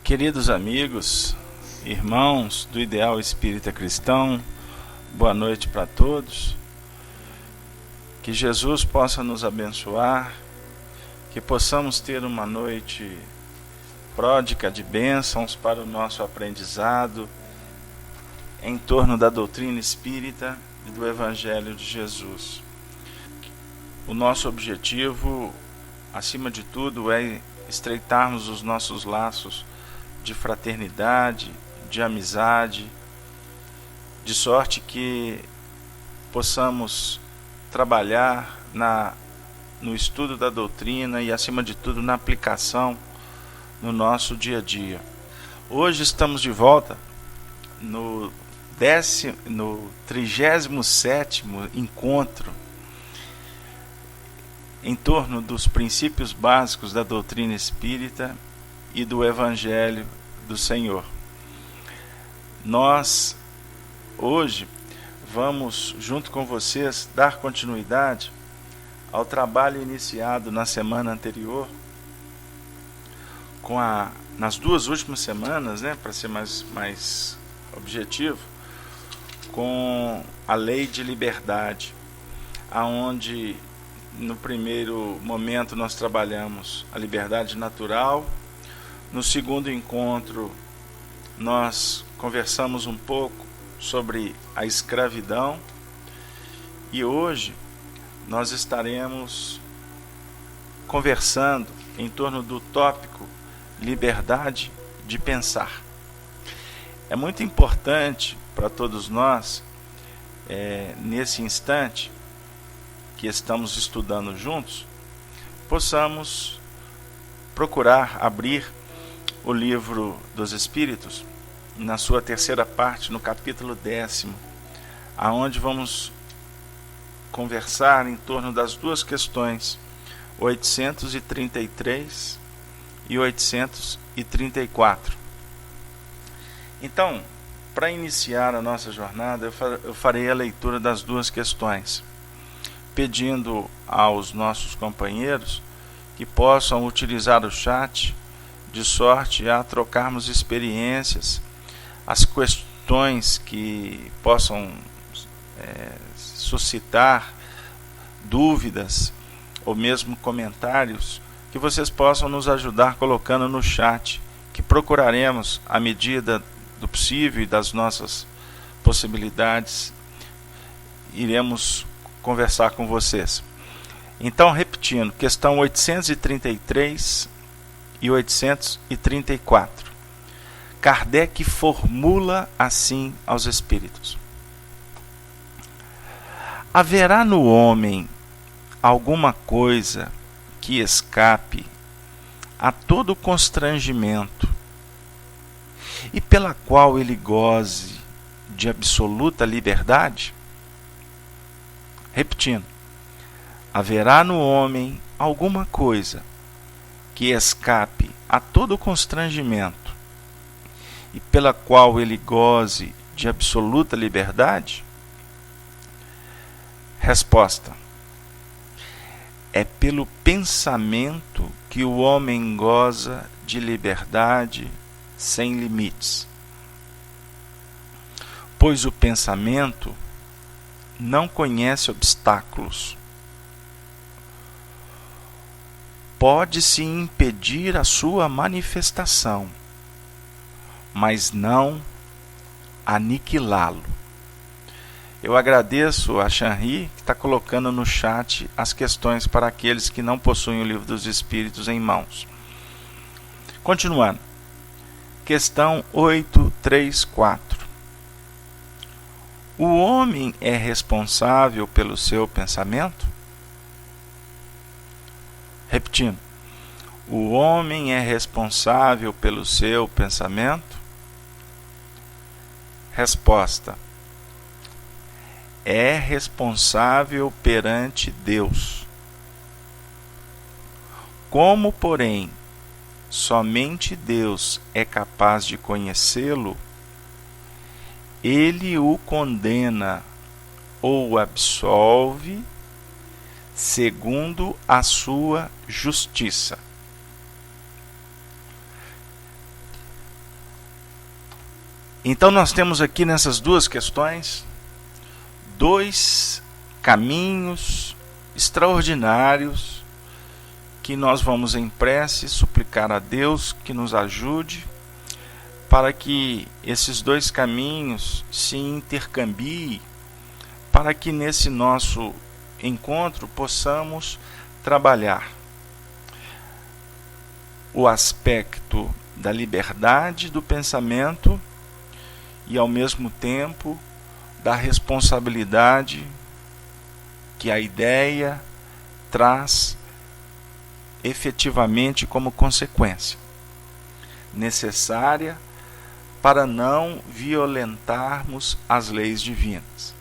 Queridos amigos, irmãos do Ideal Espírita Cristão, boa noite para todos. Que Jesus possa nos abençoar, que possamos ter uma noite pródiga de bênçãos para o nosso aprendizado em torno da doutrina espírita e do Evangelho de Jesus. O nosso objetivo, acima de tudo, é estreitarmos os nossos laços de fraternidade, de amizade, de sorte que possamos trabalhar no estudo da doutrina e, acima de tudo, na aplicação no nosso dia a dia. Hoje estamos de volta no 37º encontro em torno dos princípios básicos da doutrina espírita e do Evangelho do Senhor. Nós, hoje, vamos, junto com vocês, dar continuidade ao trabalho iniciado na semana anterior, nas duas últimas semanas, para ser mais objetivo, com a lei de liberdade, aonde no primeiro momento nós trabalhamos a liberdade natural. No segundo encontro nós conversamos um pouco sobre a escravidão e hoje nós estaremos conversando em torno do tópico liberdade de pensar. É muito importante para todos nós, nesse instante que estamos estudando juntos, possamos procurar abrir o Livro dos Espíritos, na sua terceira parte, no capítulo 10º, aonde vamos conversar em torno das duas questões, 833 e 834. Então, para iniciar a nossa jornada, eu farei a leitura das duas questões, pedindo aos nossos companheiros que possam utilizar o chat de sorte a trocarmos experiências, as questões que possam suscitar dúvidas ou mesmo comentários, que vocês possam nos ajudar colocando no chat, que procuraremos, à medida do possível e das nossas possibilidades, iremos conversar com vocês. Então, repetindo, questão 833 e 834. Kardec formula assim aos espíritos: haverá no homem alguma coisa que escape a todo constrangimento e pela qual ele goze de absoluta liberdade? Repetindo, haverá no homem alguma coisa que escape a todo constrangimento e pela qual ele goze de absoluta liberdade? Resposta: é pelo pensamento que o homem goza de liberdade sem limites, pois o pensamento não conhece obstáculos. Pode-se impedir a sua manifestação, mas não aniquilá-lo. Eu agradeço a Chanri, que está colocando no chat as questões para aqueles que não possuem o Livro dos Espíritos em mãos. Continuando. Questão 834. O homem é responsável pelo seu pensamento? Repetindo, o homem é responsável pelo seu pensamento? Resposta: é responsável perante Deus. Como, porém, somente Deus é capaz de conhecê-lo, ele o condena ou absolve segundo a sua justiça. Então nós temos aqui nessas duas questões dois caminhos extraordinários que nós vamos em prece suplicar a Deus que nos ajude para que esses dois caminhos se intercambiem, para que nesse nosso encontro possamos trabalhar o aspecto da liberdade do pensamento e ao mesmo tempo da responsabilidade que a ideia traz efetivamente como consequência necessária para não violentarmos as leis divinas.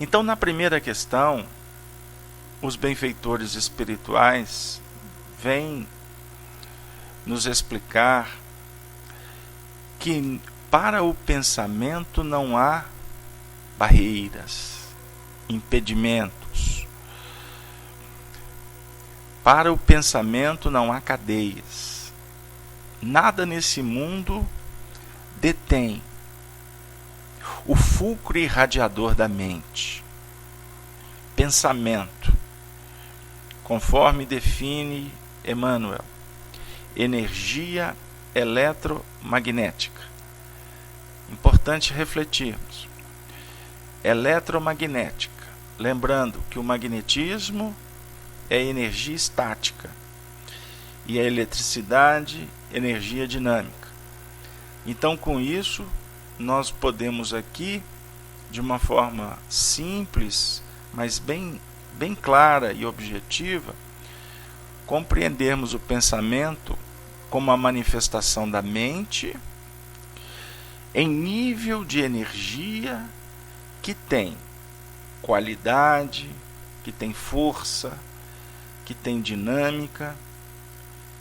Então, na primeira questão, os benfeitores espirituais vêm nos explicar que para o pensamento não há barreiras, impedimentos. Para o pensamento não há cadeias. Nada nesse mundo detém o fulcro irradiador da mente. Pensamento, conforme define Emmanuel, energia eletromagnética. Importante refletirmos. Eletromagnética, lembrando que o magnetismo é energia estática e a eletricidade, energia dinâmica. Então, com isso, nós podemos aqui, de uma forma simples, mas bem clara e objetiva, compreendermos o pensamento como a manifestação da mente em nível de energia que tem qualidade, que tem força, que tem dinâmica,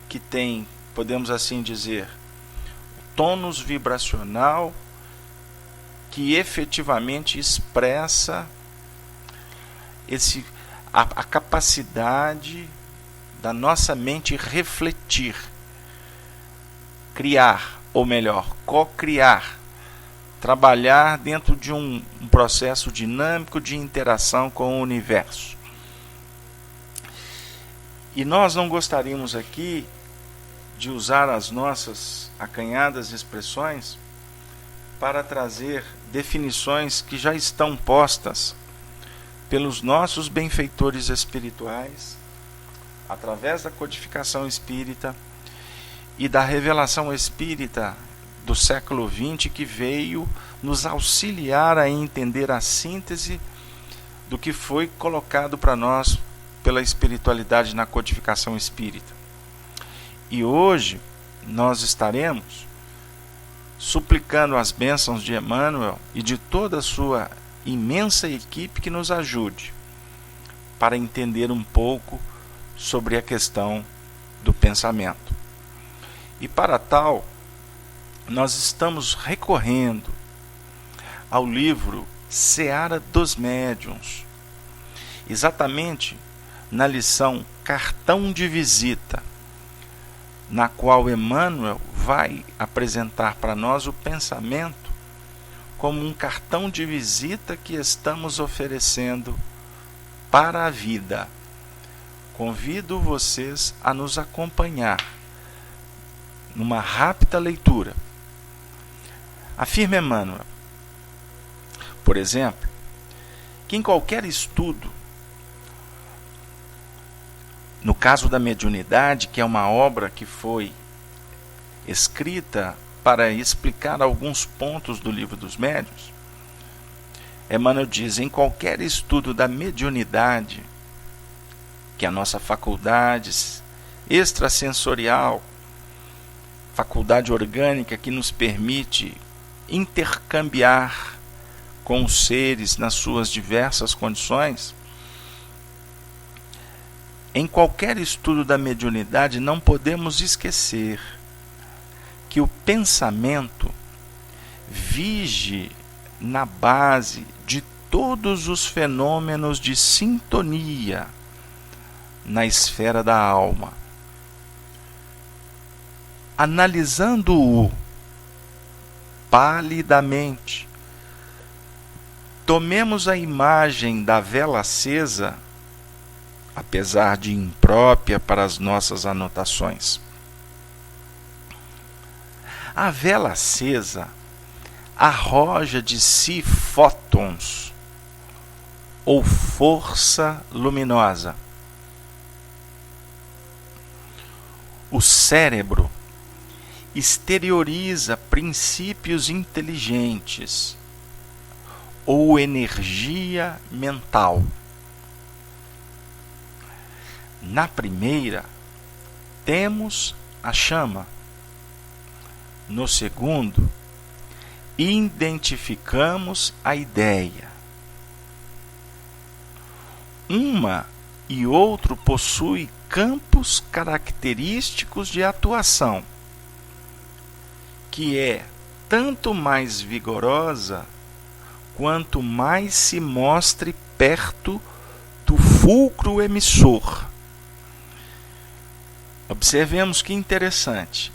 que tem, podemos assim dizer, tônus vibracional que efetivamente expressa a capacidade da nossa mente refletir, criar, ou melhor, co-criar, trabalhar dentro de um processo dinâmico de interação com o universo. E nós não gostaríamos aqui de usar as nossas acanhadas expressões para trazer definições que já estão postas pelos nossos benfeitores espirituais, através da codificação espírita e da revelação espírita do século XX, que veio nos auxiliar a entender a síntese do que foi colocado para nós pela espiritualidade na codificação espírita. E hoje nós estaremos suplicando as bênçãos de Emmanuel e de toda a sua imensa equipe que nos ajude para entender um pouco sobre a questão do pensamento. E para tal, nós estamos recorrendo ao livro Seara dos Médiuns, exatamente na lição Cartão de Visita, na qual Emmanuel vai apresentar para nós o pensamento como um cartão de visita que estamos oferecendo para a vida. Convido vocês a nos acompanhar numa rápida leitura. Afirma Emmanuel, por exemplo, que em qualquer estudo, no caso da mediunidade, que é uma obra que foi escrita para explicar alguns pontos do Livro dos Médiuns, Emmanuel diz: em qualquer estudo da mediunidade, que é a nossa faculdade extrasensorial, faculdade orgânica que nos permite intercambiar com os seres nas suas diversas condições, em qualquer estudo da mediunidade não podemos esquecer que o pensamento vige na base de todos os fenômenos de sintonia na esfera da alma. Analisando-o palidamente. Tomemos a imagem da vela acesa, apesar de imprópria para as nossas anotações. A vela acesa arroja de si fótons, ou força luminosa. O cérebro exterioriza princípios inteligentes, ou energia mental. Na primeira, temos a chama. No segundo, identificamos a ideia. Uma e outro possui campos característicos de atuação, que é tanto mais vigorosa quanto mais se mostre perto do fulcro emissor. Observemos que interessante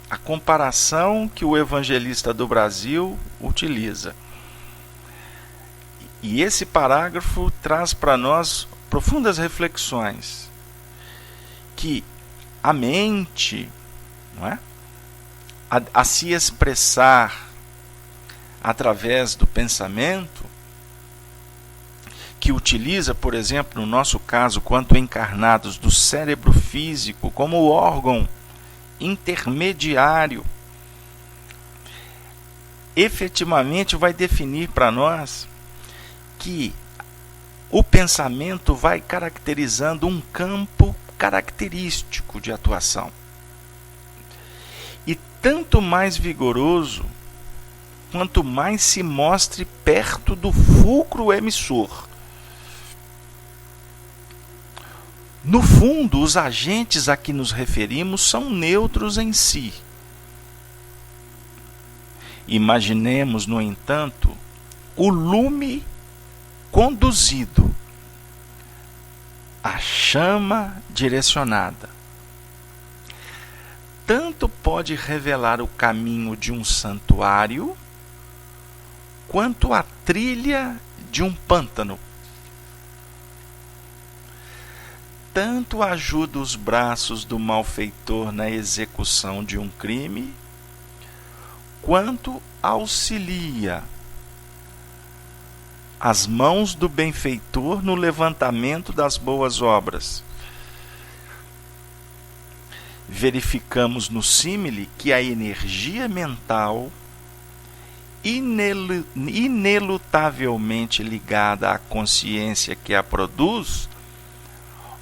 a comparação que o evangelista do Brasil utiliza. E esse parágrafo traz para nós profundas reflexões, que a mente, não é? a se expressar através do pensamento, que utiliza, por exemplo, no nosso caso, quanto encarnados, do cérebro físico como órgão intermediário, efetivamente vai definir para nós que o pensamento vai caracterizando um campo característico de atuação. E tanto mais vigoroso, quanto mais se mostre perto do fulcro emissor. No fundo, os agentes a que nos referimos são neutros em si. Imaginemos, no entanto, o lume conduzido, a chama direcionada. Tanto pode revelar o caminho de um santuário, quanto a trilha de um pântano. Tanto ajuda os braços do malfeitor na execução de um crime, quanto auxilia as mãos do benfeitor no levantamento das boas obras. Verificamos no símile que a energia mental, inelutavelmente ligada à consciência que a produz,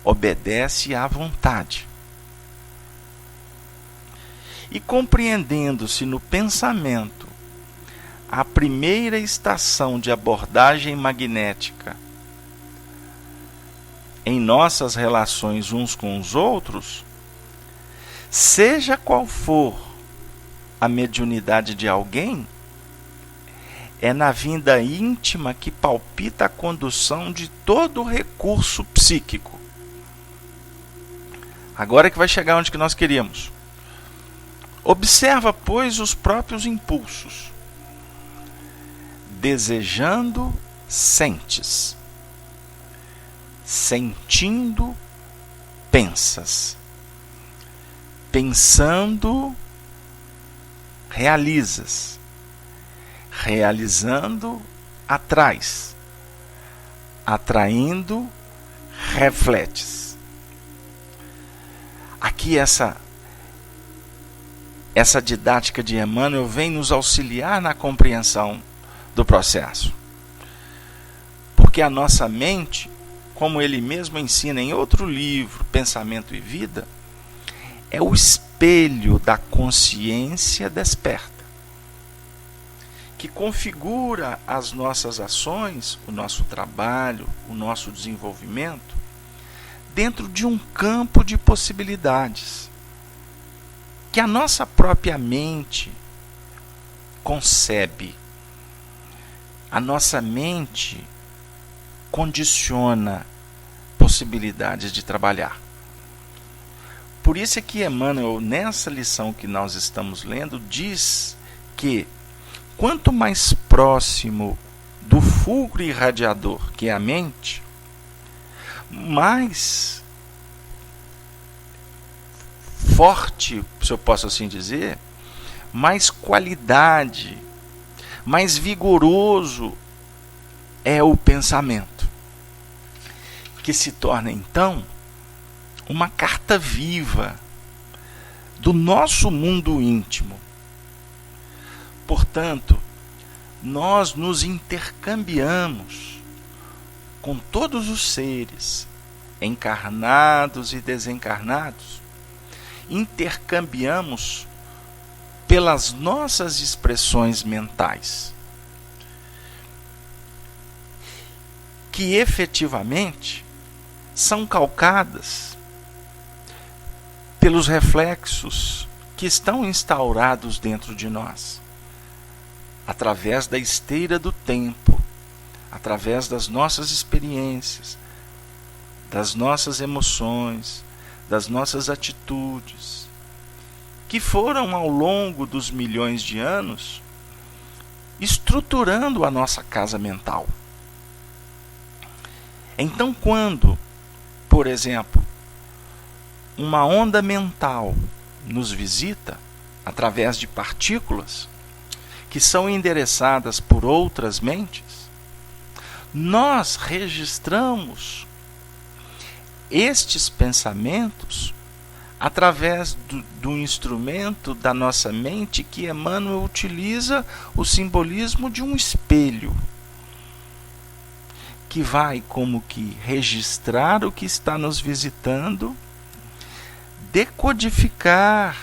obedece à vontade. E compreendendo-se no pensamento a primeira estação de abordagem magnética em nossas relações uns com os outros, seja qual for a mediunidade de alguém, é na vinda íntima que palpita a condução de todo o recurso psíquico. Agora que vai chegar onde que nós queríamos. Observa, pois, os próprios impulsos. Desejando, sentes. Sentindo, pensas. Pensando, realizas. Realizando, atrais. Atraindo, refletes. Aqui essa didática de Emmanuel vem nos auxiliar na compreensão do processo. Porque a nossa mente, como ele mesmo ensina em outro livro, Pensamento e Vida, é o espelho da consciência desperta, que configura as nossas ações, o nosso trabalho, o nosso desenvolvimento, dentro de um campo de possibilidades que a nossa própria mente concebe. A nossa mente condiciona possibilidades de trabalhar. Por isso é que Emmanuel, nessa lição que nós estamos lendo, diz que quanto mais próximo do fulcro irradiador, que é a mente, mais forte, se eu posso assim dizer, mais qualidade, mais vigoroso é o pensamento, que se torna então uma carta viva do nosso mundo íntimo. Portanto, nós nos intercambiamos com todos os seres, encarnados e desencarnados, intercambiamos pelas nossas expressões mentais, que efetivamente são calcadas pelos reflexos que estão instaurados dentro de nós, através da esteira do tempo, através das nossas experiências, das nossas emoções, das nossas atitudes, que foram ao longo dos milhões de anos estruturando a nossa casa mental. Então, quando, por exemplo, uma onda mental nos visita através de partículas que são endereçadas por outras mentes, nós registramos estes pensamentos através do instrumento da nossa mente que Emmanuel utiliza o simbolismo de um espelho, que vai como que registrar o que está nos visitando, decodificar,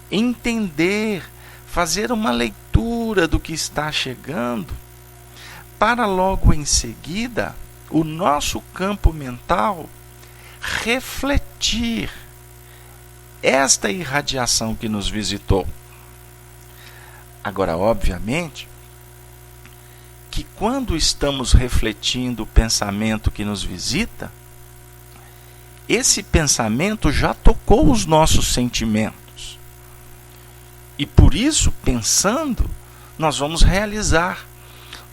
entender, fazer uma leitura do que está chegando, para logo em seguida o nosso campo mental refletir esta irradiação que nos visitou. Agora, obviamente, que quando estamos refletindo o pensamento que nos visita, esse pensamento já tocou os nossos sentimentos. E por isso, pensando, nós vamos realizar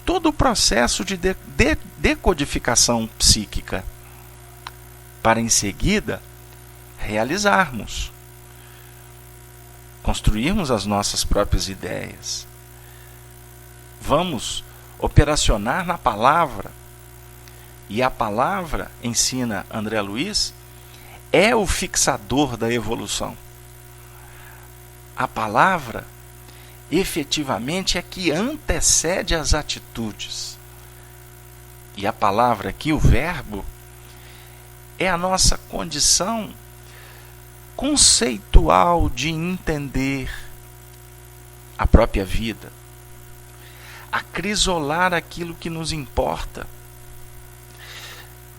todo o processo de decodificação psíquica, para em seguida realizarmos, construirmos as nossas próprias ideias. Vamos operacionar na palavra, e a palavra, ensina André Luiz, é o fixador da evolução. A palavra, efetivamente, é que antecede as atitudes. E a palavra aqui, o verbo, é a nossa condição conceitual de entender a própria vida, acrisolar aquilo que nos importa,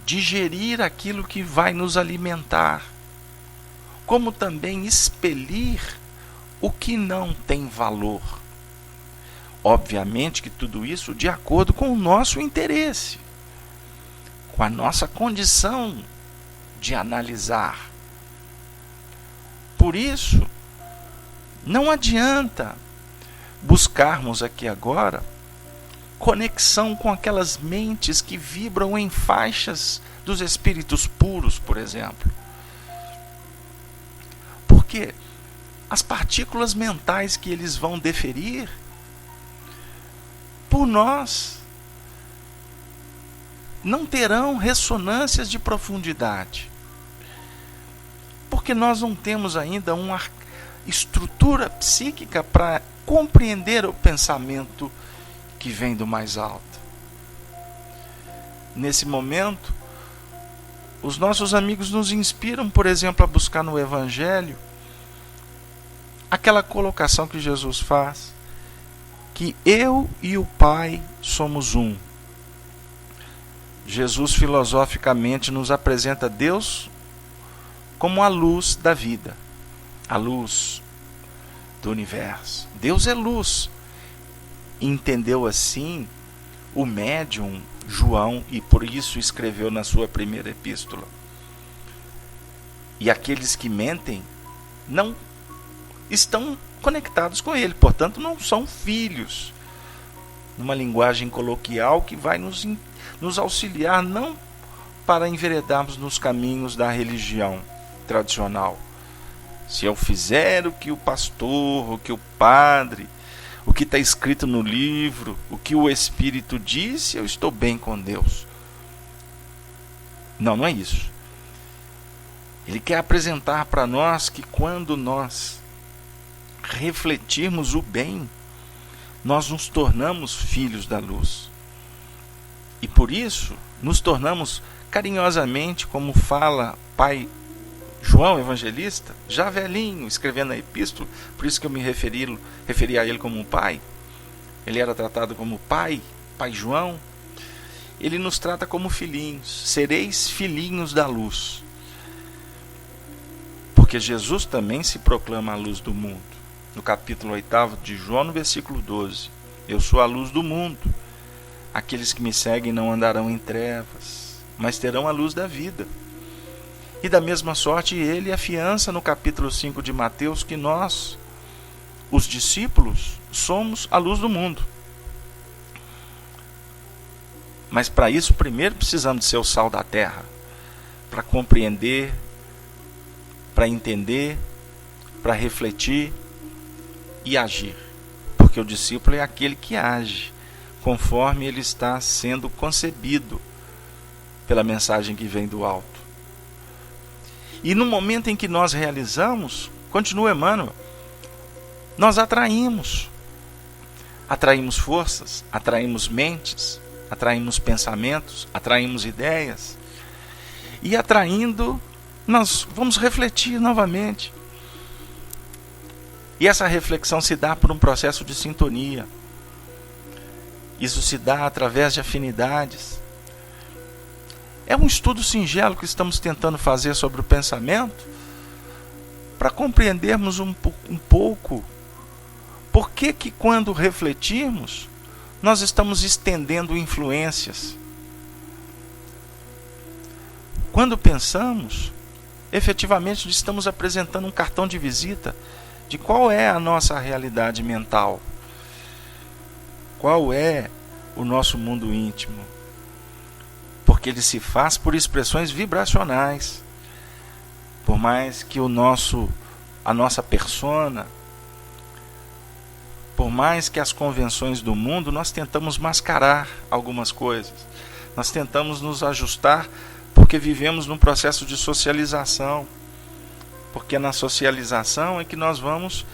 digerir aquilo que vai nos alimentar, como também expelir o que não tem valor. Obviamente que tudo isso de acordo com o nosso interesse, com a nossa condição de analisar. Por isso, não adianta buscarmos aqui agora conexão com aquelas mentes que vibram em faixas dos espíritos puros, por exemplo. Porque as partículas mentais que eles vão deferir, por nós, não terão ressonâncias de profundidade. Porque nós não temos ainda uma estrutura psíquica para compreender o pensamento que vem do mais alto. Nesse momento, os nossos amigos nos inspiram, por exemplo, a buscar no Evangelho aquela colocação que Jesus faz, que eu e o Pai somos um. Jesus filosoficamente nos apresenta Deus como a luz da vida, a luz do universo. Deus é luz. Entendeu assim o médium João, e por isso escreveu na sua primeira epístola: e aqueles que mentem não estão conectados com Ele, portanto não são filhos, numa linguagem coloquial que vai nos auxiliar não para enveredarmos nos caminhos da religião tradicional. Se eu fizer o que o pastor, o que o padre, o que está escrito no livro, o que o Espírito disse, eu estou bem com Deus. Não, não é isso. Ele quer apresentar para nós que quando nós refletirmos o bem, nós nos tornamos filhos da luz. E por isso, nos tornamos carinhosamente, como fala Pai João Evangelista, já velhinho, escrevendo a epístola, por isso que eu me referi a ele como um pai. Ele era tratado como pai, Pai João. Ele nos trata como filhinhos. Sereis filhinhos da luz. Porque Jesus também se proclama a luz do mundo. No capítulo 8 de João, no versículo 12. Eu sou a luz do mundo. Aqueles que me seguem não andarão em trevas, mas terão a luz da vida. E da mesma sorte ele afiança no capítulo 5 de Mateus que nós, os discípulos, somos a luz do mundo. Mas para isso primeiro precisamos de ser o sal da terra, para compreender, para entender, para refletir e agir. Porque o discípulo é aquele que age conforme ele está sendo concebido pela mensagem que vem do alto. E no momento em que nós realizamos, continua Emmanuel, nós atraímos forças, atraímos mentes, atraímos pensamentos, atraímos ideias. E atraindo, nós vamos refletir novamente. E essa reflexão se dá por um processo de sintonia. Isso se dá através de afinidades. É um estudo singelo que estamos tentando fazer sobre o pensamento para compreendermos um pouco por que quando refletirmos nós estamos estendendo influências. Quando pensamos, efetivamente estamos apresentando um cartão de visita de qual é a nossa realidade mental, qual é o nosso mundo íntimo. Porque ele se faz por expressões vibracionais. Por mais que a nossa persona, por mais que as convenções do mundo, nós tentamos mascarar algumas coisas. Nós tentamos nos ajustar porque vivemos num processo de socialização. Porque na socialização é que nós vamos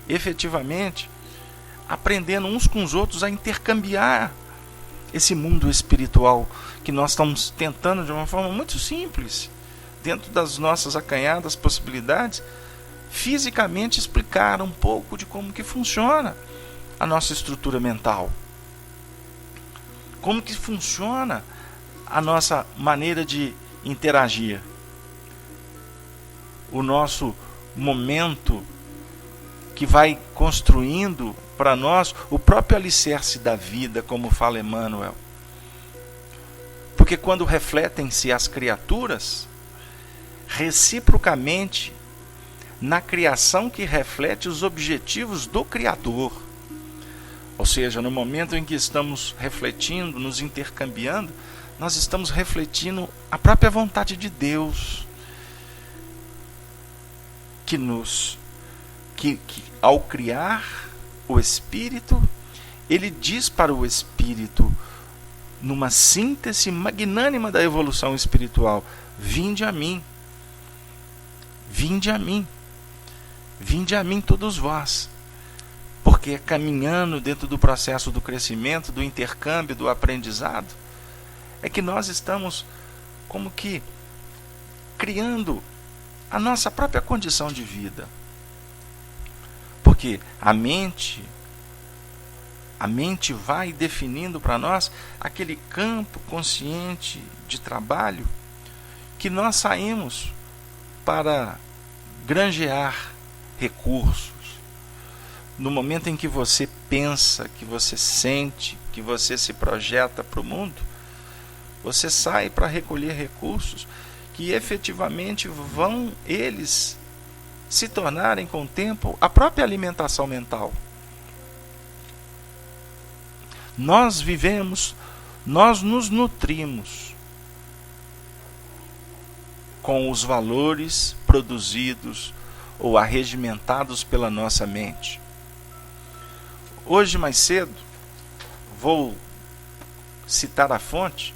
efetivamente aprendendo uns com os outros a intercambiar esse mundo espiritual que nós estamos tentando de uma forma muito simples, dentro das nossas acanhadas possibilidades, fisicamente explicar um pouco de como que funciona a nossa estrutura mental, como que funciona a nossa maneira de interagir, o nosso momento que vai construindo para nós o próprio alicerce da vida, como fala Emmanuel. Porque quando refletem-se as criaturas, reciprocamente, na criação que reflete os objetivos do Criador. Ou seja, no momento em que estamos refletindo, nos intercambiando, nós estamos refletindo a própria vontade de Deus, que ao criar o Espírito, ele diz para o Espírito, numa síntese magnânima da evolução espiritual: vinde a mim, vinde a mim, vinde a mim todos vós. Porque é caminhando dentro do processo do crescimento, do intercâmbio, do aprendizado, é que nós estamos como que criando a nossa própria condição de vida. Porque a mente vai definindo para nós aquele campo consciente de trabalho que nós saímos para granjear recursos. No momento em que você pensa, que você sente, que você se projeta para o mundo, você sai para recolher recursos que efetivamente vão eles se tornarem com o tempo a própria alimentação mental. Nós vivemos, nós nos nutrimos com os valores produzidos ou arregimentados pela nossa mente. Hoje, mais cedo, vou citar a fonte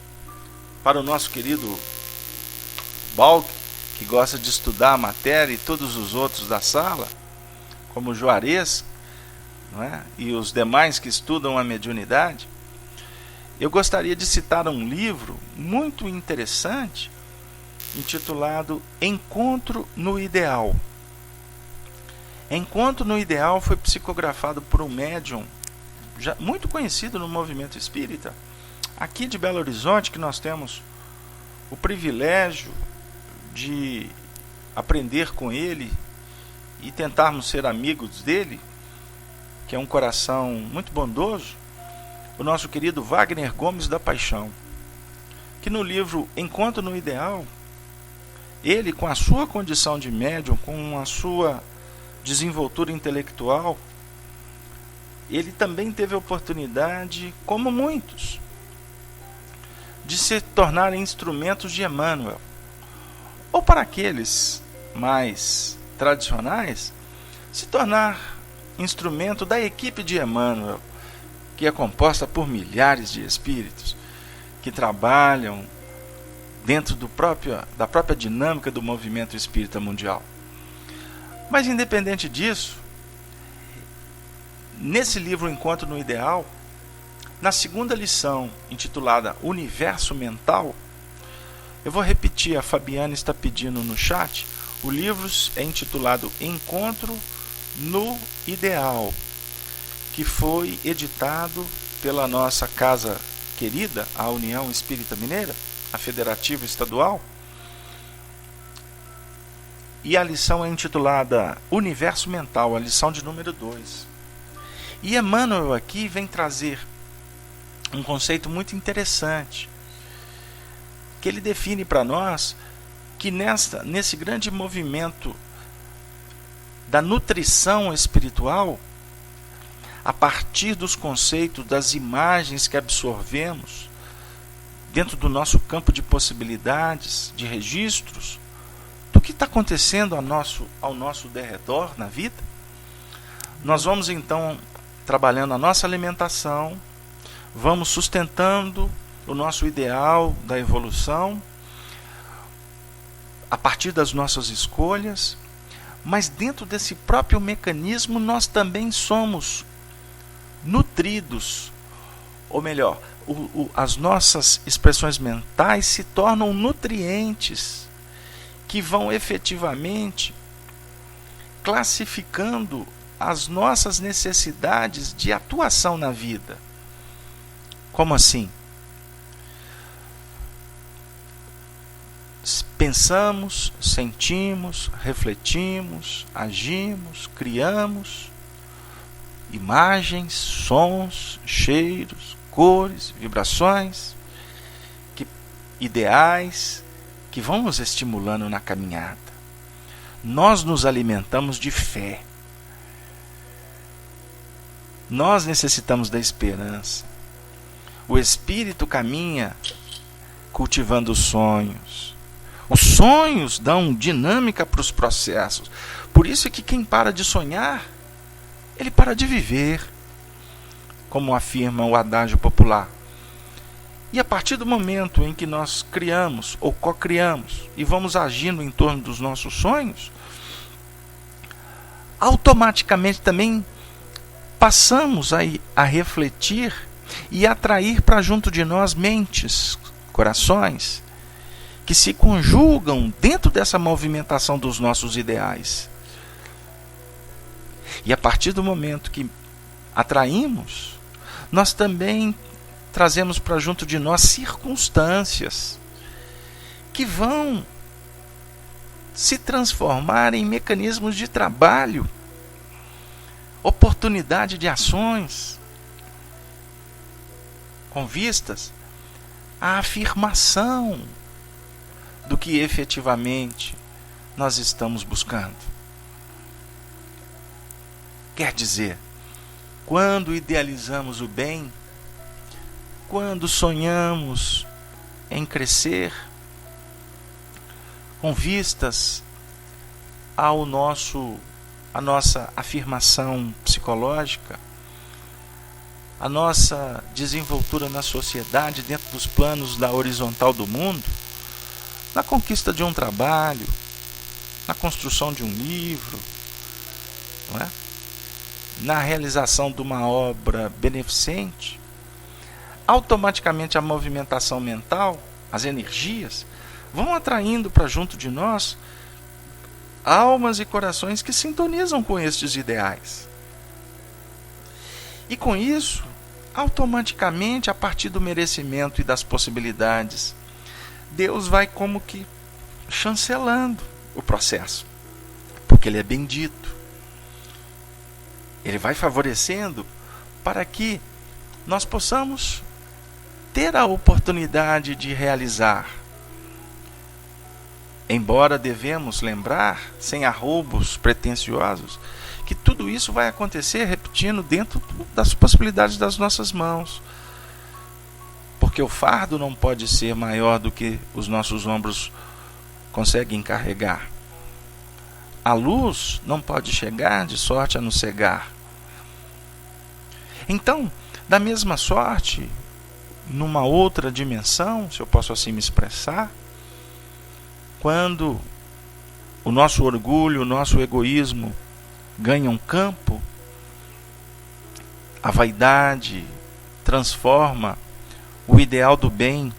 para o nosso querido Balk, que gosta de estudar a matéria, e todos os outros da sala, como o Juarez, não é? E os demais que estudam a mediunidade. Eu gostaria de citar um livro muito interessante, intitulado Encontro no Ideal. Encontro no Ideal foi psicografado por um médium já muito conhecido no movimento espírita, aqui de Belo Horizonte, que nós temos o privilégio de aprender com ele e tentarmos ser amigos dele, que é um coração muito bondoso, o nosso querido Wagner Gomes da Paixão, que no livro Encontro no Ideal, ele, com a sua condição de médium, com a sua desenvoltura intelectual, ele também teve a oportunidade, como muitos, de se tornarem instrumentos de Emmanuel. Ou para aqueles mais tradicionais, se tornar instrumento da equipe de Emmanuel, que é composta por milhares de espíritos que trabalham dentro da própria dinâmica do movimento espírita mundial. Mas independente disso, nesse livro Encontro no Ideal, na segunda lição, intitulada Universo Mental, eu vou repetir, a Fabiana está pedindo no chat, o livro é intitulado Encontro no Ideal, que foi editado pela nossa casa querida, a União Espírita Mineira, a Federativa Estadual, e a lição é intitulada Universo Mental, a lição de número 2. E Emmanuel aqui vem trazer um conceito muito interessante, que ele define para nós que nesse grande movimento da nutrição espiritual, a partir dos conceitos, das imagens que absorvemos dentro do nosso campo de possibilidades, de registros, do que está acontecendo ao nosso derredor na vida, nós vamos então trabalhando a nossa alimentação, vamos sustentando o nosso ideal da evolução a partir das nossas escolhas, mas dentro desse próprio mecanismo nós também somos nutridos, ou melhor, as nossas expressões mentais se tornam nutrientes que vão efetivamente classificando as nossas necessidades de atuação na vida. Como assim? Pensamos, sentimos, refletimos, agimos, criamos imagens, sons, cheiros, cores, vibrações, ideais que vão nos estimulando na caminhada. Nós nos alimentamos de fé. Nós necessitamos da esperança. O espírito caminha cultivando os sonhos. Os sonhos dão dinâmica para os processos. Por isso é que quem para de sonhar, ele para de viver, como afirma o adágio popular. E a partir do momento em que nós criamos ou co-criamos e vamos agindo em torno dos nossos sonhos, automaticamente também passamos a refletir e atrair para junto de nós mentes, corações, que se conjugam dentro dessa movimentação dos nossos ideais. E a partir do momento que atraímos, nós também trazemos para junto de nós circunstâncias que vão se transformar em mecanismos de trabalho, oportunidade de ações, com vistas à afirmação do que efetivamente nós estamos buscando. Quer dizer, quando idealizamos o bem, quando sonhamos em crescer, com vistas à nossa afirmação psicológica, a nossa desenvoltura na sociedade dentro dos planos da horizontal do mundo, na conquista de um trabalho, na construção de um livro, não é? Na realização de uma obra beneficente, automaticamente a movimentação mental, as energias, vão atraindo para junto de nós almas e corações que sintonizam com estes ideais. E com isso, automaticamente, a partir do merecimento e das possibilidades, Deus vai como que chancelando o processo, porque Ele é bendito. Ele vai favorecendo para que nós possamos ter a oportunidade de realizar. Embora devemos lembrar, sem arroubos pretensiosos, que tudo isso vai acontecer, repetindo, dentro das possibilidades das nossas mãos. Porque o fardo não pode ser maior do que os nossos ombros conseguem carregar. A luz não pode chegar de sorte a nos cegar. Então, da mesma sorte, numa outra dimensão, se eu posso assim me expressar, quando o nosso orgulho, o nosso egoísmo ganham campo, a vaidade transforma o ideal do bem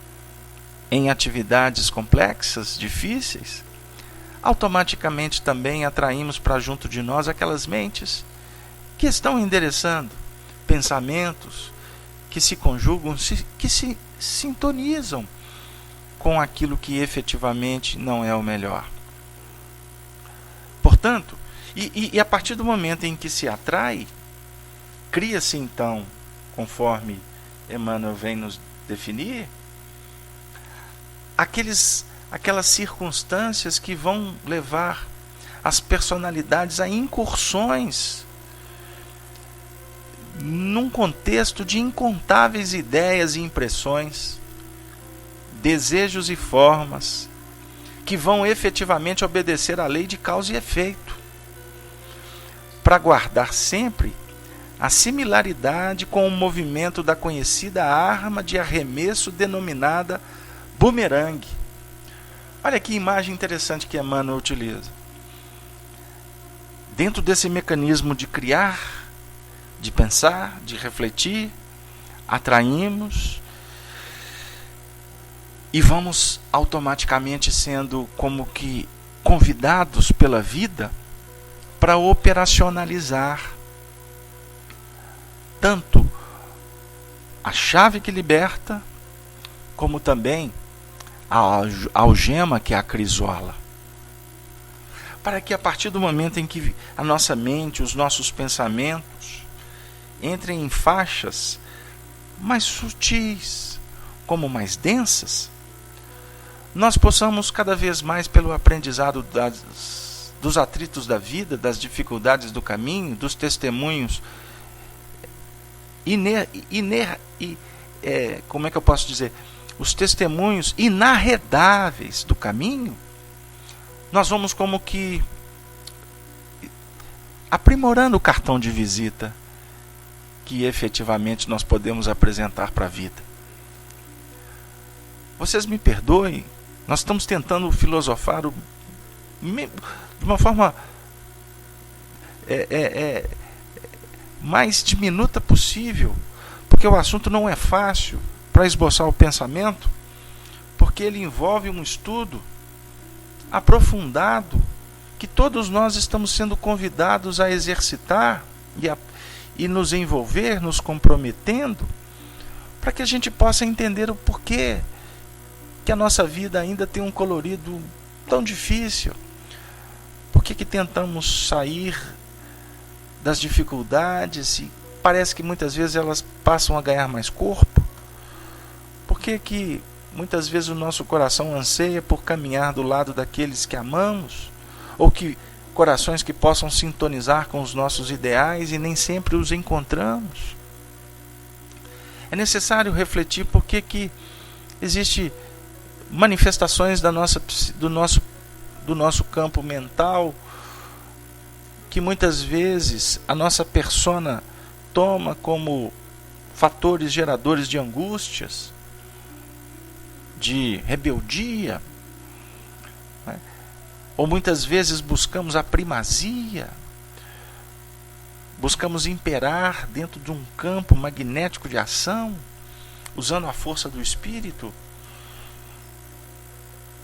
em atividades complexas, difíceis, automaticamente também atraímos para junto de nós aquelas mentes que estão endereçando pensamentos que se conjugam, que se sintonizam com aquilo que efetivamente não é o melhor. Portanto, e a partir do momento em que se atrai, cria-se então, conforme Emmanuel vem nos definir, aquelas circunstâncias que vão levar as personalidades a incursões num contexto de incontáveis ideias e impressões, desejos e formas, que vão efetivamente obedecer à lei de causa e efeito, para guardar sempre a similaridade com o movimento da conhecida arma de arremesso denominada bumerangue. Olha que imagem interessante que Emmanuel utiliza. Dentro desse mecanismo de criar, de pensar, de refletir, atraímos e vamos automaticamente sendo como que convidados pela vida para operacionalizar tanto a chave que liberta, como também a algema que é a crisola. Para que a partir do momento em que a nossa mente, os nossos pensamentos entrem em faixas mais sutis, como mais densas, nós possamos cada vez mais, pelo aprendizado dos atritos da vida, das dificuldades do caminho, dos testemunhos como é que eu posso dizer? Os testemunhos inarredáveis do caminho, nós vamos como que aprimorando o cartão de visita que efetivamente nós podemos apresentar para a vida. Vocês me perdoem, nós estamos tentando filosofar de uma forma mais diminuta possível, porque o assunto não é fácil para esboçar o pensamento, porque ele envolve um estudo aprofundado que todos nós estamos sendo convidados a exercitar e nos envolver, nos comprometendo, para que a gente possa entender o porquê que a nossa vida ainda tem um colorido tão difícil, por que tentamos sair das dificuldades e parece que muitas vezes elas passam a ganhar mais corpo, por que muitas vezes o nosso coração anseia por caminhar do lado daqueles que amamos, ou que corações que possam sintonizar com os nossos ideais e nem sempre os encontramos. É necessário refletir por que existe manifestações do nosso campo mental que muitas vezes a nossa persona toma como fatores geradores de angústias, de rebeldia, né? Ou muitas vezes buscamos a primazia, buscamos imperar dentro de um campo magnético de ação, usando a força do espírito.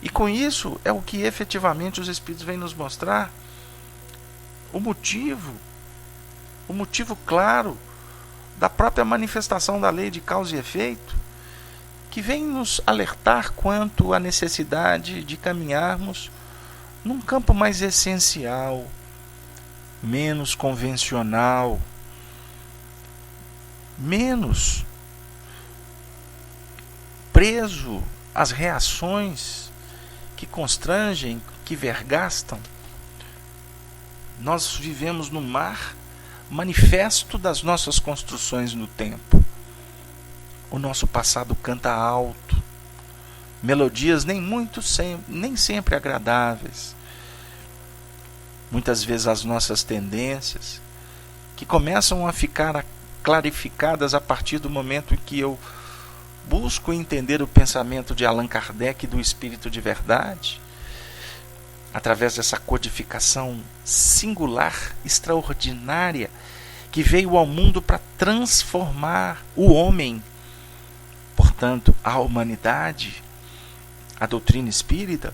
E com isso é o que efetivamente os espíritos vêm nos mostrar o motivo claro da própria manifestação da lei de causa e efeito, que vem nos alertar quanto à necessidade de caminharmos num campo mais essencial, menos convencional, menos preso às reações que constrangem, que vergastam. Nós vivemos no mar manifesto das nossas construções no tempo. O nosso passado canta alto, melodias nem sempre agradáveis. Muitas vezes as nossas tendências, que começam a ficar clarificadas a partir do momento em que eu busco entender o pensamento de Allan Kardec e do Espírito de Verdade, através dessa codificação singular, extraordinária, que veio ao mundo para transformar o homem, portanto, a humanidade, a doutrina espírita,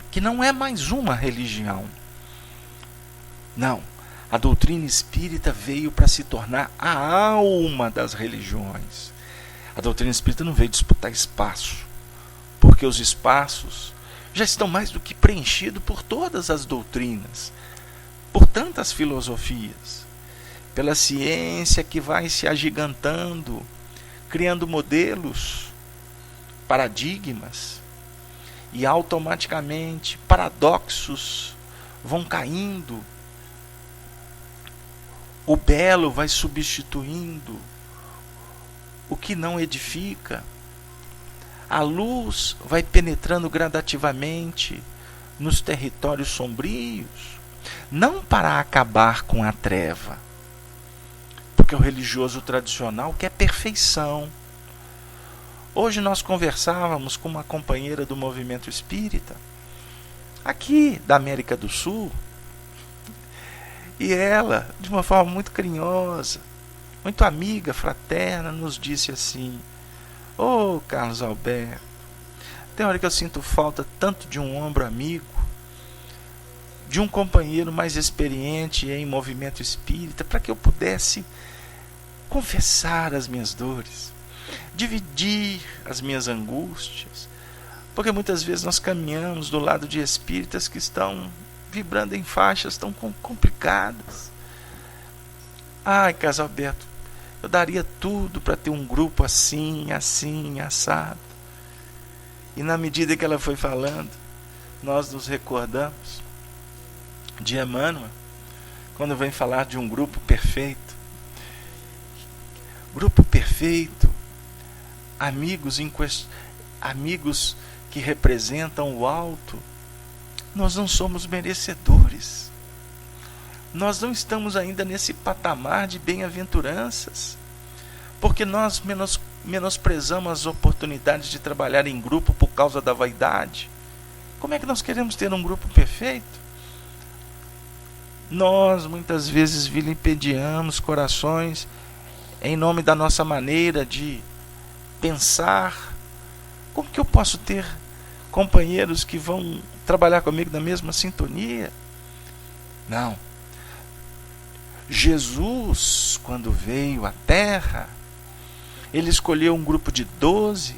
que não é mais uma religião. Não, a doutrina espírita veio para se tornar a alma das religiões. A doutrina espírita não veio disputar espaço, porque os espaços já estão mais do que preenchidos por todas as doutrinas, por tantas filosofias, pela ciência que vai se agigantando, criando modelos, paradigmas, e automaticamente paradoxos vão caindo, o belo vai substituindo o que não edifica, a luz vai penetrando gradativamente nos territórios sombrios, não para acabar com a treva, porque o religioso tradicional quer perfeição. Hoje nós conversávamos com uma companheira do movimento espírita, aqui da América do Sul, e ela, de uma forma muito carinhosa, muito amiga, fraterna, nos disse assim: "Ô Carlos Alberto, tem hora que eu sinto falta tanto de um ombro amigo, de um companheiro mais experiente em movimento espírita, para que eu pudesse confessar as minhas dores, dividir as minhas angústias, porque muitas vezes nós caminhamos do lado de espíritas que estão vibrando em faixas tão complicadas. Ai, Carlos Alberto, eu daria tudo para ter um grupo assim, assim, assado." E na medida que ela foi falando, nós nos recordamos de Emmanuel, quando vem falar de um grupo perfeito. Grupo perfeito, amigos que representam o alto. Nós não somos merecedores. Nós não estamos ainda nesse patamar de bem-aventuranças, porque nós menosprezamos as oportunidades de trabalhar em grupo por causa da vaidade. Como é que nós queremos ter um grupo perfeito? Nós muitas vezes vilipendiamos corações em nome da nossa maneira de pensar. Como que eu posso ter companheiros que vão trabalhar comigo na mesma sintonia? Não. Jesus, quando veio à Terra, ele escolheu um grupo de 12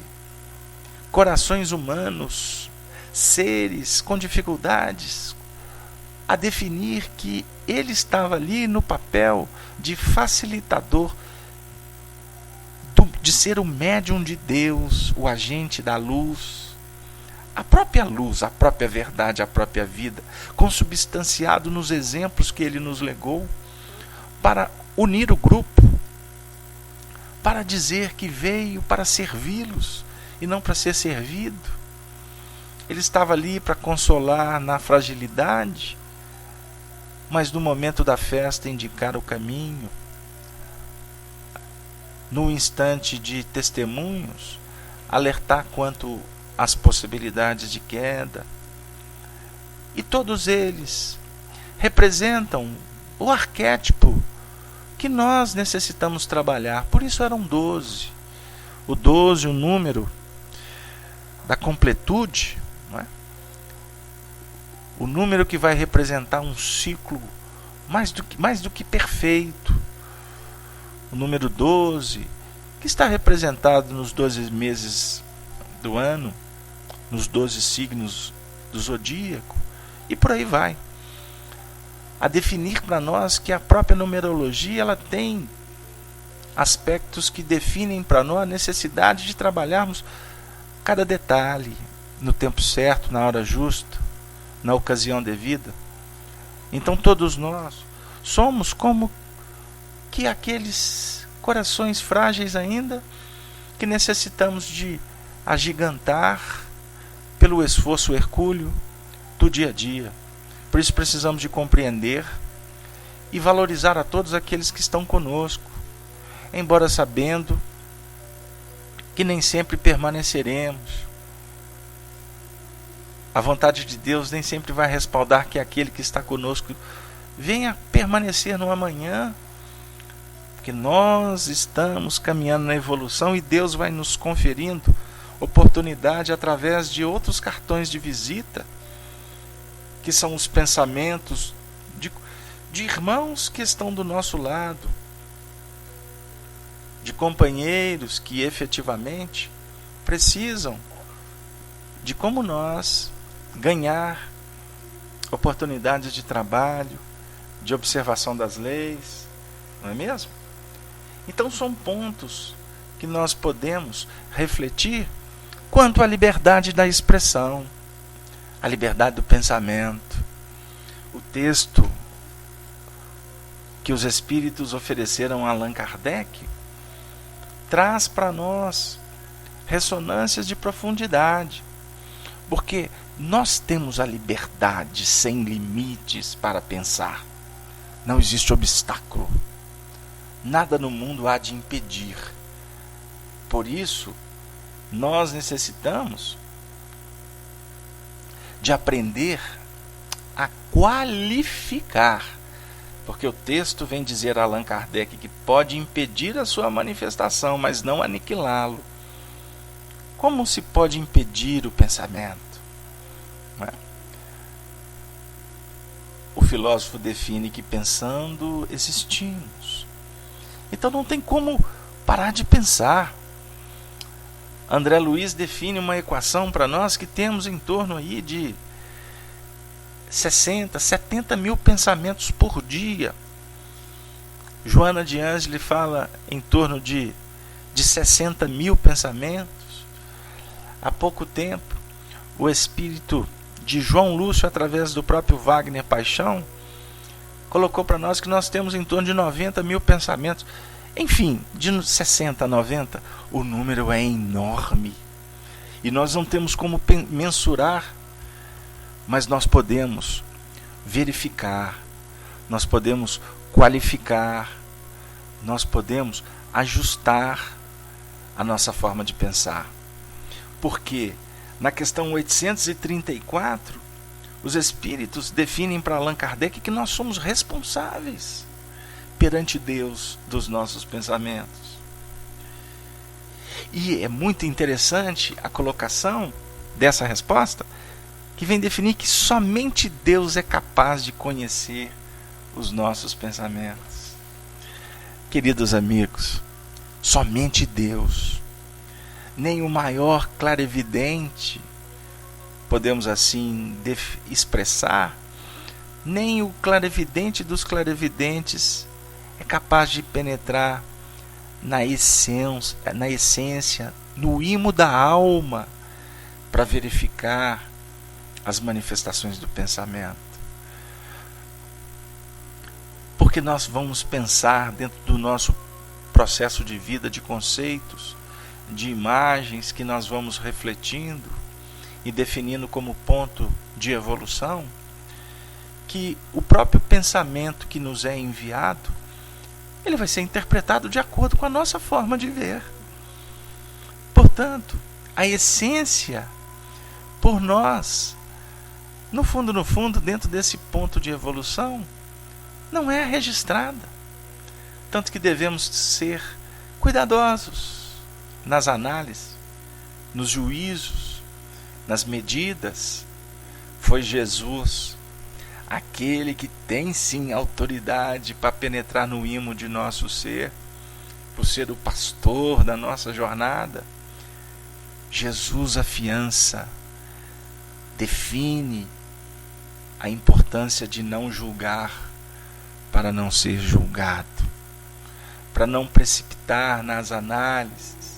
corações humanos, seres com dificuldades, a definir que ele estava ali no papel de facilitador, de ser o médium de Deus, o agente da luz, a própria luz, a própria verdade, a própria vida, consubstanciado nos exemplos que ele nos legou, para unir o grupo, para dizer que veio para servi-los e não para ser servido. Ele estava ali para consolar na fragilidade, mas no momento da festa indicar o caminho. No instante de testemunhos, alertar quanto às possibilidades de queda. E todos eles representam o arquétipo que nós necessitamos trabalhar. Por isso eram 12. O 12, o número da completude, não é? O número que vai representar um ciclo mais do que perfeito. O número 12, que está representado nos 12 meses do ano, nos 12 signos do zodíaco, e por aí vai. A definir para nós que a própria numerologia ela tem aspectos que definem para nós a necessidade de trabalharmos cada detalhe no tempo certo, na hora justa, na ocasião devida. Então todos nós somos como que aqueles corações frágeis ainda, que necessitamos de agigantar pelo esforço hercúleo do dia a dia. Por isso precisamos de compreender e valorizar a todos aqueles que estão conosco, embora sabendo que nem sempre permaneceremos. A vontade de Deus nem sempre vai respaldar que aquele que está conosco venha permanecer no amanhã, porque nós estamos caminhando na evolução e Deus vai nos conferindo oportunidade através de outros cartões de visita, que são os pensamentos de irmãos que estão do nosso lado, de companheiros que efetivamente precisam de, como nós, ganhar oportunidades de trabalho, de observação das leis, não é mesmo? Então são pontos que nós podemos refletir quanto à liberdade da expressão, a liberdade do pensamento. O texto que os espíritos ofereceram a Allan Kardec traz para nós ressonâncias de profundidade, porque nós temos a liberdade sem limites para pensar. Não existe obstáculo. Nada no mundo há de impedir. Por isso, nós necessitamos de aprender a qualificar, porque o texto vem dizer a Allan Kardec que pode impedir a sua manifestação, mas não aniquilá-lo. Como se pode impedir o pensamento? Não é? O filósofo define que pensando existimos. Então não tem como parar de pensar. André Luiz define uma equação para nós que temos em torno aí de 60, 70 mil pensamentos por dia. Joana de Ângeles fala em torno de 60 mil pensamentos. Há pouco tempo, o espírito de João Lúcio, através do próprio Wagner Paixão, colocou para nós que nós temos em torno de 90 mil pensamentos. Enfim, de 60 a 90, o número é enorme. E nós não temos como mensurar, mas nós podemos verificar, nós podemos qualificar, nós podemos ajustar a nossa forma de pensar. Porque na questão 834, os espíritos definem para Allan Kardec que nós somos responsáveis perante Deus dos nossos pensamentos. E é muito interessante a colocação dessa resposta, que vem definir que somente Deus é capaz de conhecer os nossos pensamentos. Queridos amigos, somente Deus. Nem o maior clarividente, podemos assim expressar, nem o clarividente dos clarividentes é capaz de penetrar na essência, no imo da alma para verificar as manifestações do pensamento. Porque nós vamos pensar dentro do nosso processo de vida, de conceitos, de imagens que nós vamos refletindo e definindo como ponto de evolução, que o próprio pensamento que nos é enviado, ele vai ser interpretado de acordo com a nossa forma de ver. Portanto, a essência, por nós, no fundo, dentro desse ponto de evolução, não é registrada. Tanto que devemos ser cuidadosos nas análises, nos juízos, nas medidas. Foi Jesus, aquele que tem sim autoridade para penetrar no ímo de nosso ser, por ser o pastor da nossa jornada. Jesus afiança, define a importância de não julgar para não ser julgado, para não precipitar nas análises,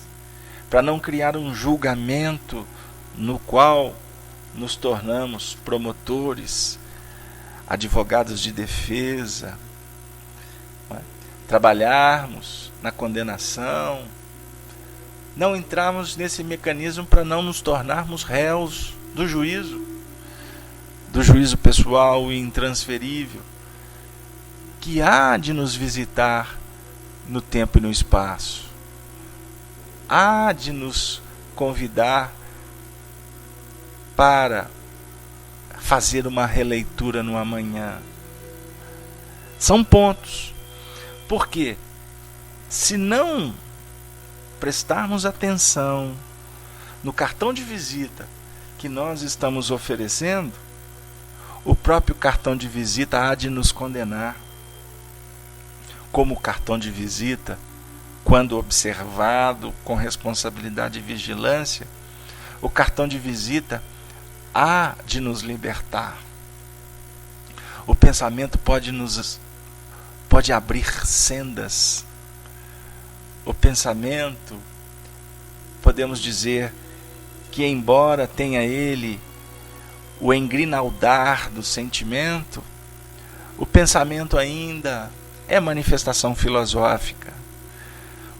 para não criar um julgamento no qual nos tornamos promotores, advogados de defesa, trabalharmos na condenação, não entrarmos nesse mecanismo para não nos tornarmos réus do juízo pessoal e intransferível, que há de nos visitar no tempo e no espaço, há de nos convidar para fazer uma releitura no amanhã. São pontos, porque se não prestarmos atenção no cartão de visita que nós estamos oferecendo, o próprio cartão de visita há de nos condenar. Como o cartão de visita, quando observado com responsabilidade e vigilância, o cartão de visita há de nos libertar. O pensamento pode abrir sendas. O pensamento, podemos dizer que, embora tenha ele o engrinaldar do sentimento, o pensamento ainda é manifestação filosófica.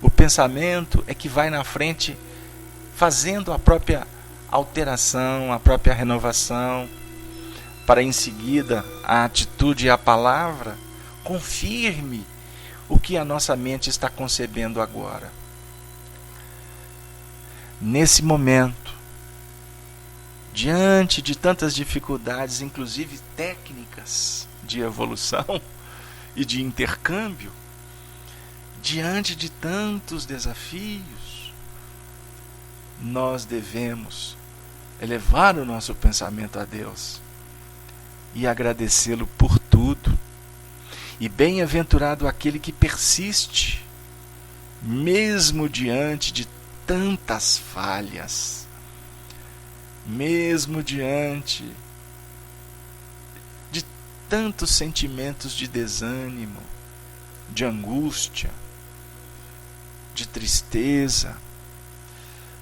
O pensamento é que vai na frente fazendo a própria alteração, a própria renovação, para em seguida a atitude e a palavra confirme o que a nossa mente está concebendo agora. Nesse momento, diante de tantas dificuldades, inclusive técnicas de evolução e de intercâmbio, diante de tantos desafios, nós devemos elevar o nosso pensamento a Deus e agradecê-lo por tudo. E bem-aventurado aquele que persiste, mesmo diante de tantas falhas, mesmo diante de tantos sentimentos de desânimo, de angústia, de tristeza,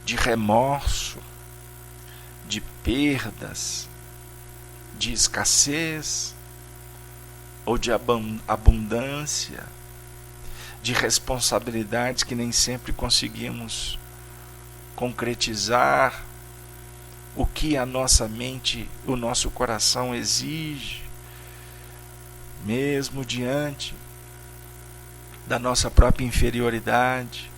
de remorso, de perdas, de escassez ou de abundância, de responsabilidades que nem sempre conseguimos concretizar o que a nossa mente, o nosso coração exige, mesmo diante da nossa própria inferioridade.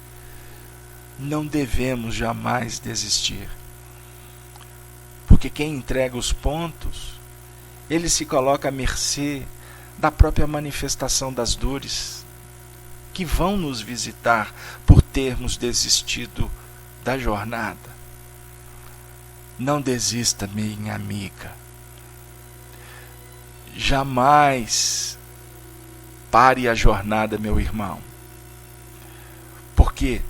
Não devemos jamais desistir, porque quem entrega os pontos, ele se coloca à mercê da própria manifestação das dores que vão nos visitar por termos desistido da jornada. Não desista, minha amiga. Jamais pare a jornada, meu irmão. Porque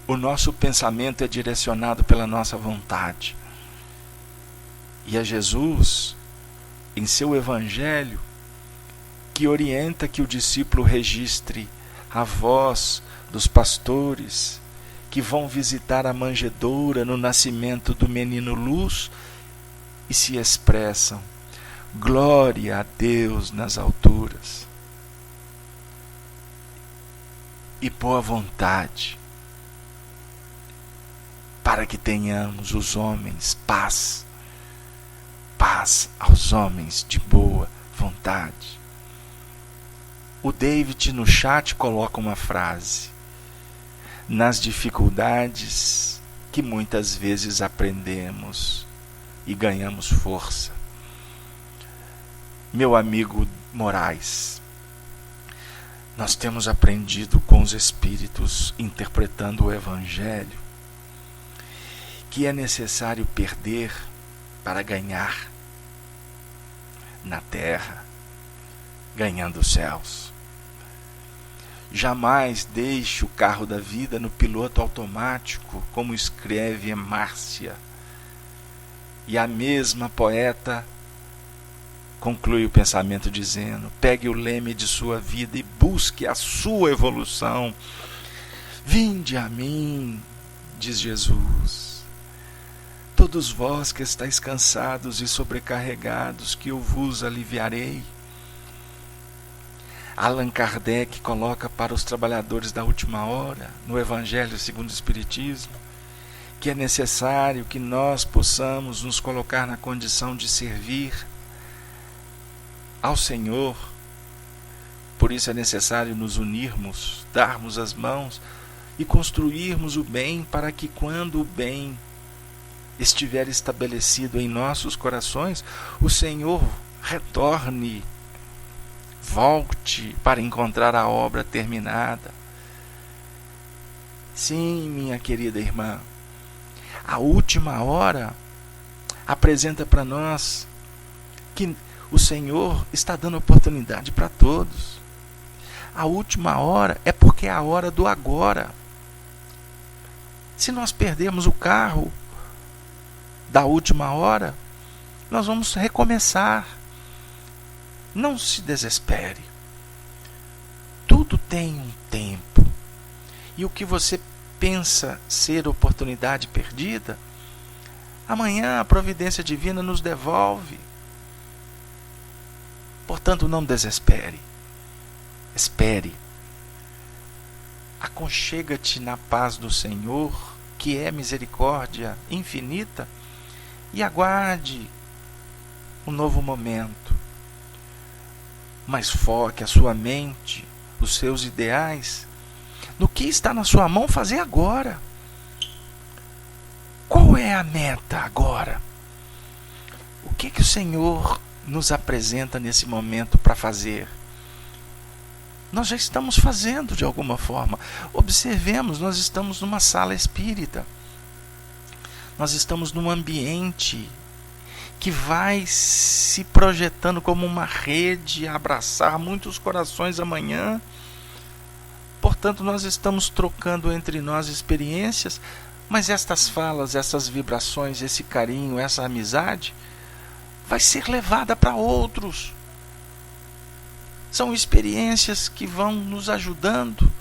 o nosso pensamento é direcionado pela nossa vontade. E é Jesus, em seu Evangelho, que orienta que o discípulo registre a voz dos pastores que vão visitar a manjedoura no nascimento do menino Luz e se expressam: glória a Deus nas alturas e boa vontade, para que tenhamos os homens paz aos homens de boa vontade. O David no chat coloca uma frase: nas dificuldades que muitas vezes aprendemos e ganhamos força. Meu amigo Moraes, nós temos aprendido com os Espíritos, interpretando o Evangelho, que é necessário perder para ganhar na terra, ganhando os céus. Jamais deixe o carro da vida no piloto automático, como escreve Márcia. E a mesma poeta conclui o pensamento dizendo: pegue o leme de sua vida e busque a sua evolução. Vinde a mim, diz Jesus, todos vós que estáis cansados e sobrecarregados, que eu vos aliviarei. Allan Kardec coloca para os trabalhadores da última hora, no Evangelho segundo o Espiritismo, que é necessário que nós possamos nos colocar na condição de servir ao Senhor. Por isso é necessário nos unirmos, darmos as mãos e construirmos o bem, para que quando o bem estiver estabelecido em nossos corações, o Senhor retorne, volte para encontrar a obra terminada. Sim, minha querida irmã, a última hora apresenta para nós que o Senhor está dando oportunidade para todos. A última hora é porque é a hora do agora. Se nós perdermos o carro da última hora, nós vamos recomeçar. Não se desespere. Tudo tem um tempo. E o que você pensa ser oportunidade perdida, amanhã a providência divina nos devolve. Portanto, não desespere. Espere. Aconchega-te na paz do Senhor, que é misericórdia infinita, e aguarde um novo momento. Mas foque a sua mente, os seus ideais, no que está na sua mão fazer agora. Qual é a meta agora? O que o Senhor nos apresenta nesse momento para fazer? Nós já estamos fazendo de alguma forma. Observemos, nós estamos numa sala espírita. Nós estamos num ambiente que vai se projetando como uma rede a abraçar muitos corações amanhã. Portanto, nós estamos trocando entre nós experiências, mas estas falas, essas vibrações, esse carinho, essa amizade vai ser levada para outros. São experiências que vão nos ajudando,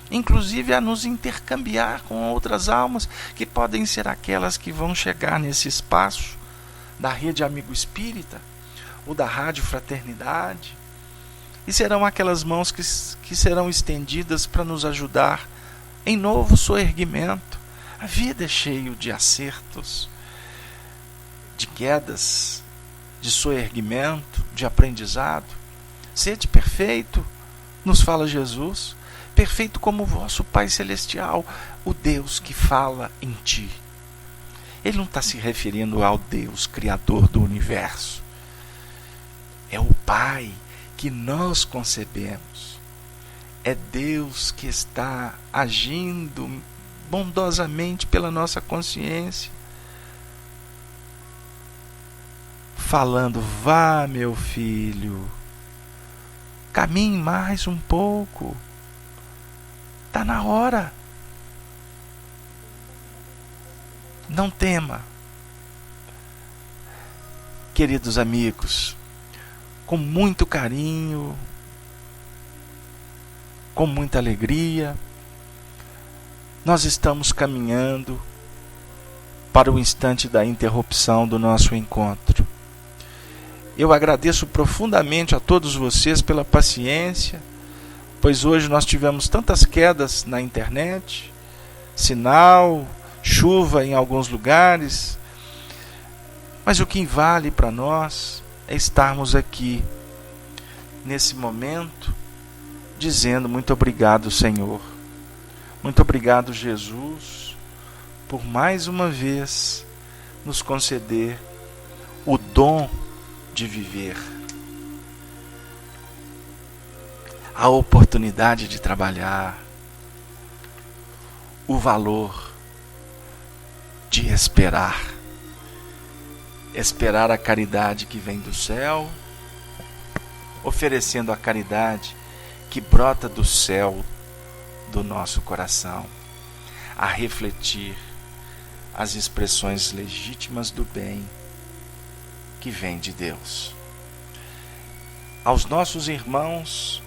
inclusive a nos intercambiar com outras almas, que podem ser aquelas que vão chegar nesse espaço da Rede Amigo Espírita ou da Rádio Fraternidade, e serão aquelas mãos que serão estendidas para nos ajudar em novo soerguimento. A vida é cheia de acertos, de quedas, de soerguimento, de aprendizado. Sede perfeito, nos fala Jesus, perfeito como o vosso Pai Celestial, o Deus que fala em ti. Ele não está se referindo ao Deus Criador do universo. É o Pai que nós concebemos. É Deus que está agindo bondosamente pela nossa consciência, falando: vá, meu filho, caminhe mais um pouco, está na hora. Não tema. Queridos amigos, com muito carinho, com muita alegria, nós estamos caminhando para o instante da interrupção do nosso encontro. Eu agradeço profundamente a todos vocês pela paciência, pois hoje nós tivemos tantas quedas na internet, sinal, chuva em alguns lugares, mas o que vale para nós é estarmos aqui, nesse momento, dizendo muito obrigado, Senhor. Muito obrigado, Jesus, por mais uma vez nos conceder o dom de viver, a oportunidade de trabalhar, o valor de esperar a caridade que vem do céu, oferecendo a caridade que brota do céu do nosso coração, a refletir as expressões legítimas do bem que vem de Deus. Aos nossos irmãos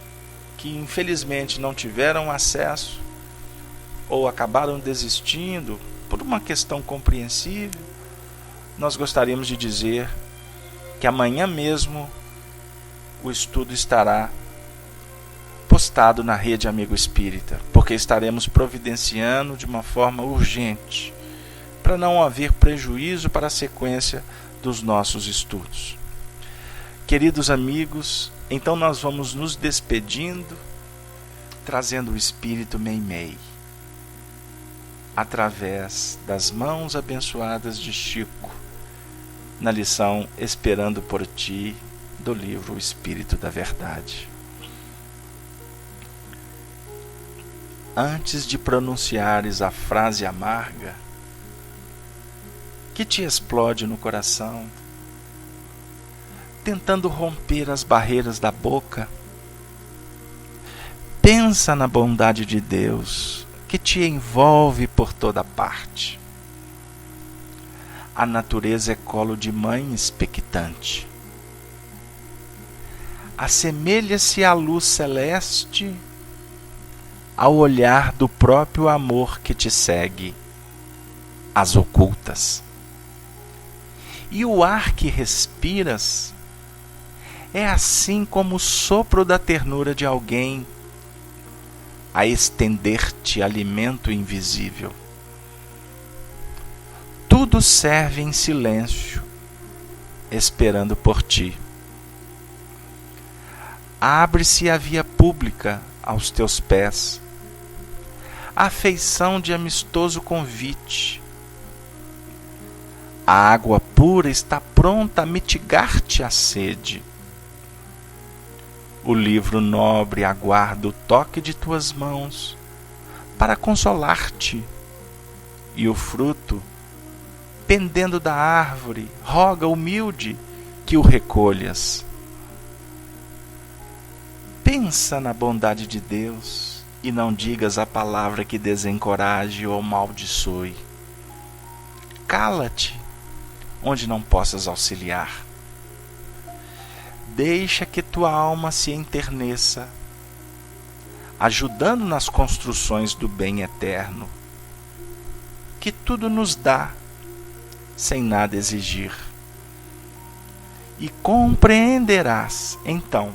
que infelizmente não tiveram acesso ou acabaram desistindo por uma questão compreensível, nós gostaríamos de dizer que amanhã mesmo o estudo estará postado na Rede Amigo Espírita, porque estaremos providenciando de uma forma urgente, para não haver prejuízo para a sequência dos nossos estudos. Queridos amigos, então nós vamos nos despedindo, trazendo o Espírito Meimei, através das mãos abençoadas de Chico, na lição Esperando por Ti, do livro O Espírito da Verdade. Antes de pronunciares a frase amarga que te explode no coração, tentando romper as barreiras da boca, pensa na bondade de Deus que te envolve por toda parte. A natureza é colo de mãe expectante. Assemelha-se à luz celeste ao olhar do próprio amor que te segue, às ocultas. E o ar que respiras é assim como o sopro da ternura de alguém a estender-te alimento invisível. Tudo serve em silêncio, esperando por ti. Abre-se a via pública aos teus pés, a afeição de amistoso convite. A água pura está pronta a mitigar-te a sede. O livro nobre aguarda o toque de tuas mãos para consolar-te, e o fruto, pendendo da árvore, roga humilde que o recolhas. Pensa na bondade de Deus e não digas a palavra que desencoraje ou amaldiçoe. Cala-te onde não possas auxiliar. Deixa que tua alma se enterneça, ajudando nas construções do bem eterno, que tudo nos dá, sem nada exigir. E compreenderás, então,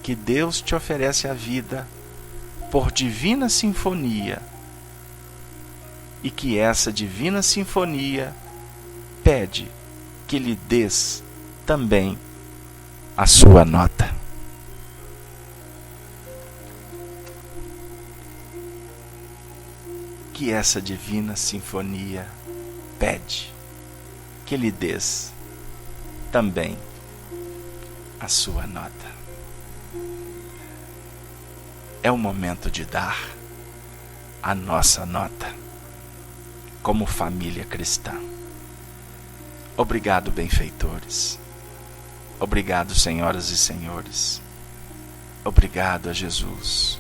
que Deus te oferece a vida por divina sinfonia, e que essa divina sinfonia pede que lhe des também a sua nota. Que essa divina sinfonia pede que lhe des também a sua nota. É o momento de dar a nossa nota como família cristã. Obrigado, benfeitores. Obrigado, senhoras e senhores. Obrigado a Jesus.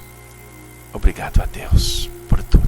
Obrigado a Deus por tudo.